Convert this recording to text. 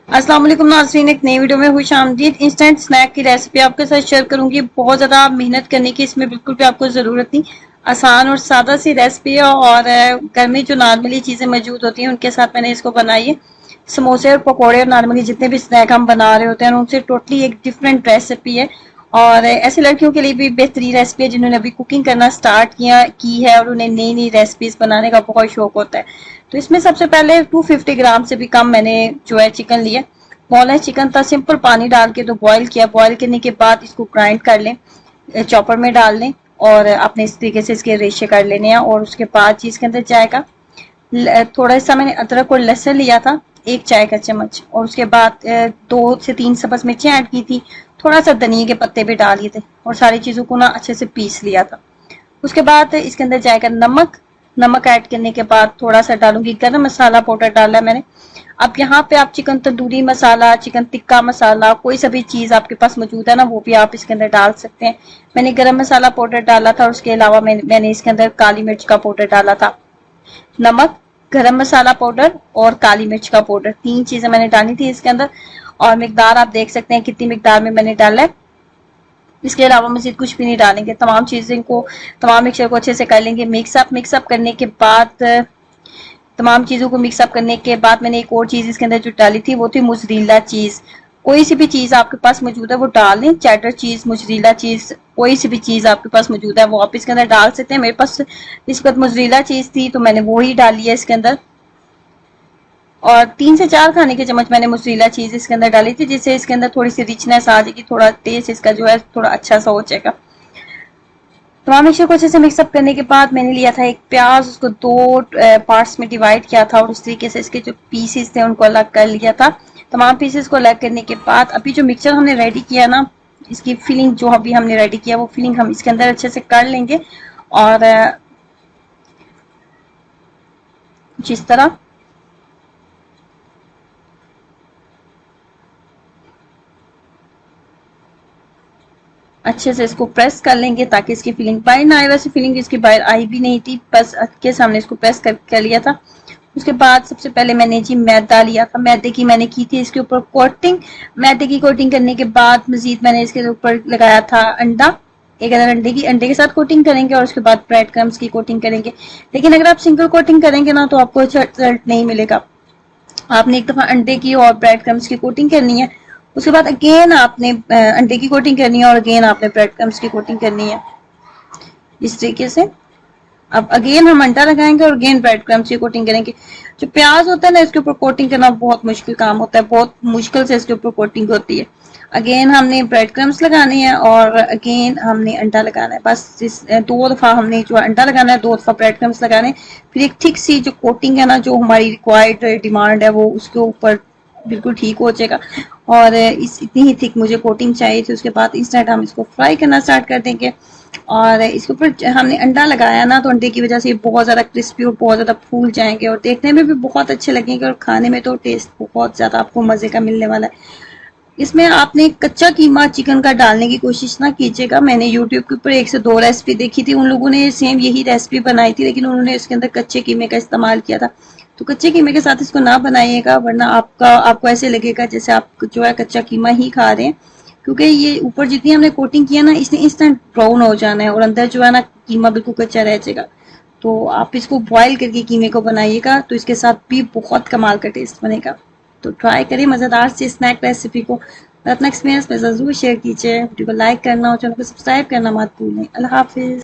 अस्सलाम वालेकुम नाज़रीन, एक नई वीडियो में खुश आमदीद। इंस्टेंट स्नैक की रेसिपी आपके साथ शेयर करूंगी। बहुत ज़्यादा मेहनत करने की इसमें बिल्कुल भी आपको ज़रूरत नहीं। आसान और सादा सी रेसिपी है और घर में जो नॉर्मली चीज़ें मौजूद होती हैं उनके साथ मैंने इसको बनाई है। समोसे और पकौड़े और नॉर्मली जितने भी स्नैक हम बना रहे होते हैं उनसे टोटली एक डिफरेंट रेसिपी है। और ऐसे लड़कियों के लिए भी बेहतरीन रेसिपी है जिन्होंने अभी कुकिंग करना स्टार्ट किया की है और उन्हें नई नई रेसिपीज बनाने का बहुत शौक होता है। तो इसमें सबसे पहले 250 ग्राम से भी कम मैंने जो है चिकन लिया। बोनलेस चिकन था, सिंपल पानी डाल के तो बॉईल किया। बॉईल करने के बाद इसको ग्राइंड कर लें, चॉपर में डाल लें और अपने इस तरीके से इसके रेशे कर लेने हैं। और उसके बाद चीज के अंदर जाएगा थोड़ा सा मैंने अदरक और लहसुन लिया था, 1 चाय का चम्मच। और उसके बाद 2 से 3 सब्ज मिर्चें ऐड की थी, थोड़ा सा धनिया के पत्ते भी डाल दिए थे और सारी चीजों को ना अच्छे से पीस लिया था। उसके बाद इसके अंदर जाएगा नमक। नमक ऐड करने के बाद थोड़ा सा डालूंगी गरम मसाला पाउडर डाला है मैंने। अब यहाँ पे आप चिकन तंदूरी मसाला, चिकन टिक्का मसाला, कोई सा भी चीज आपके पास मौजूद है ना वो भी आप इसके अंदर डाल सकते हैं। मैंने गरम मसाला पाउडर डाला था और उसके अलावा मैंने इसके अंदर काली मिर्च का पाउडर डाला था। नमक, गरम मसाला पाउडर और काली मिर्च का पाउडर, 3 चीजें मैंने डाली थी इसके अंदर। और मिकदार आप देख सकते हैं कितनी मिकदार में मैंने डाला है। इसके अलावा मजीद कुछ भी नहीं डालेंगे। तमाम मिक्सचर को अच्छे से कर लेंगे मिक्सअप करने के बाद तमाम चीजों को मिक्सअप करने के बाद मैंने एक और चीज इसके अंदर जो डाली थी वो थी मोज़रेला चीज। कोई सी भी चीज आपके पास मौजूद है वो डाल लें, चेडर चीज, मोज़रेला चीज, कोई सी भी चीज आपके पास मौजूद है वो आप इसके अंदर डाल सकते हैं। मेरे पास इस वक्त मोज़रेला चीज थी तो मैंने वो ही डाली है इसके अंदर। और 3 से 4 खाने के चम्मच मैंने मोज़रेला चीज इसके अंदर डाली थी, जिससे इसके अंदर थोड़ी सी रिचनेस आ जाएगी, थोड़ा टेस्ट इसका जो है थोड़ा अच्छा सा हो जाएगा। तमाम मिक्सचर को अच्छे से मिक्सअप करने के बाद मैंने लिया था एक प्याज, उसको 2 पार्ट्स में डिवाइड किया था और उस तरीके से इसके जो पीसेस थे उनको अलग कर लिया था। तमाम पीसेस को अलग करने के बाद अभी जो मिक्सचर हमने रेडी किया ना, इसकी फिलिंग जो अभी हमने रेडी किया वो फिलिंग हम इसके अंदर अच्छे से कर लेंगे। और कुछ इस तरह अच्छे से इसको प्रेस कर लेंगे ताकि इसकी फिलिंग बाहर ना आए। वैसे फिलिंग इसकी बाहर आई भी नहीं थी, बस के सामने इसको प्रेस कर लिया था। उसके बाद सबसे पहले मैंने जी मैदा लिया था, मैदे की मैंने की थी इसके ऊपर कोटिंग। मैदे की कोटिंग करने के बाद मजीद मैंने इसके ऊपर लगाया था अंडा। एक अदर अंडे के साथ कोटिंग करेंगे और उसके बाद ब्रेड क्रम्स की कोटिंग करेंगे। लेकिन अगर आप सिंगल कोटिंग करेंगे ना तो आपको अच्छा रिजल्ट नहीं मिलेगा। आपने एक दफा अंडे की और ब्रेड क्रम्स की कोटिंग करनी है, उसके बाद अगेन आपने अंडे की कोटिंग करनी है और अगेन आपने ब्रेड क्रम्स की कोटिंग करनी है इस तरीके से। अब अगेन हम अंडा लगाएंगे और अगेन ब्रेड क्रम्स की कोटिंग करेंगे। जो प्याज होता है ना इसके ऊपर कोटिंग करना बहुत मुश्किल काम होता है, बहुत मुश्किल से इसके ऊपर कोटिंग होती है। अगेन हमने ब्रेड क्रम्स लगाने हैं और अगेन हमने अंडा लगाना है। बस 2 दफा हमने जो अंडा लगाना है, 2 दफा ब्रेड क्रम्स लगाने। फिर एक थिक सी जो कोटिंग है ना, जो हमारी रिक्वायर्ड डिमांड है वो उसके ऊपर बिल्कुल ठीक हो जाएगा। और इस इतनी ही थिक मुझे कोटिंग चाहिए थी। उसके बाद इंस्टेंट हम इसको फ्राई करना स्टार्ट कर देंगे। और इसके ऊपर हमने अंडा लगाया ना तो अंडे की वजह से बहुत ज्यादा क्रिस्पी और बहुत ज्यादा फूल जाएंगे और देखने में भी बहुत अच्छे लगेंगे और खाने में तो टेस्ट बहुत ज्यादा आपको मजे का मिलने वाला है। इसमें आपने कच्चा कीमा चिकन का डालने की कोशिश ना कीजिएगा। मैंने यूट्यूब के ऊपर 1 से 2 रेसिपी देखी थी, उन लोगों ने सेम यही रेसिपी बनाई थी लेकिन उन्होंने इसके अंदर कच्चे कीमे का इस्तेमाल किया था। तो कच्चे कीमे के साथ इसको ना बनाइएगा, वरना आपको ऐसे लगेगा जैसे आप जो है कच्चा कीमा ही खा रहे हैं। क्योंकि ये ऊपर जितनी हमने कोटिंग किया ना इसने इंस्टेंट ब्राउन हो जाना है और अंदर जो है ना कीमा बिल्कुल कच्चा रह जाएगा। तो आप इसको बॉयल करके कीमे को बनाइएगा तो इसके साथ भी बहुत कमाल का टेस्ट बनेगा। तो ट्राई करें मजेदार सी स्नैक रेसिपी को। अपना एक्सपीरियंस में जरूर शेयर कीजिए। वीडियो को लाइक करना और चैनल को सब्सक्राइब करना मत भूलें। अल्लाह हाफिज।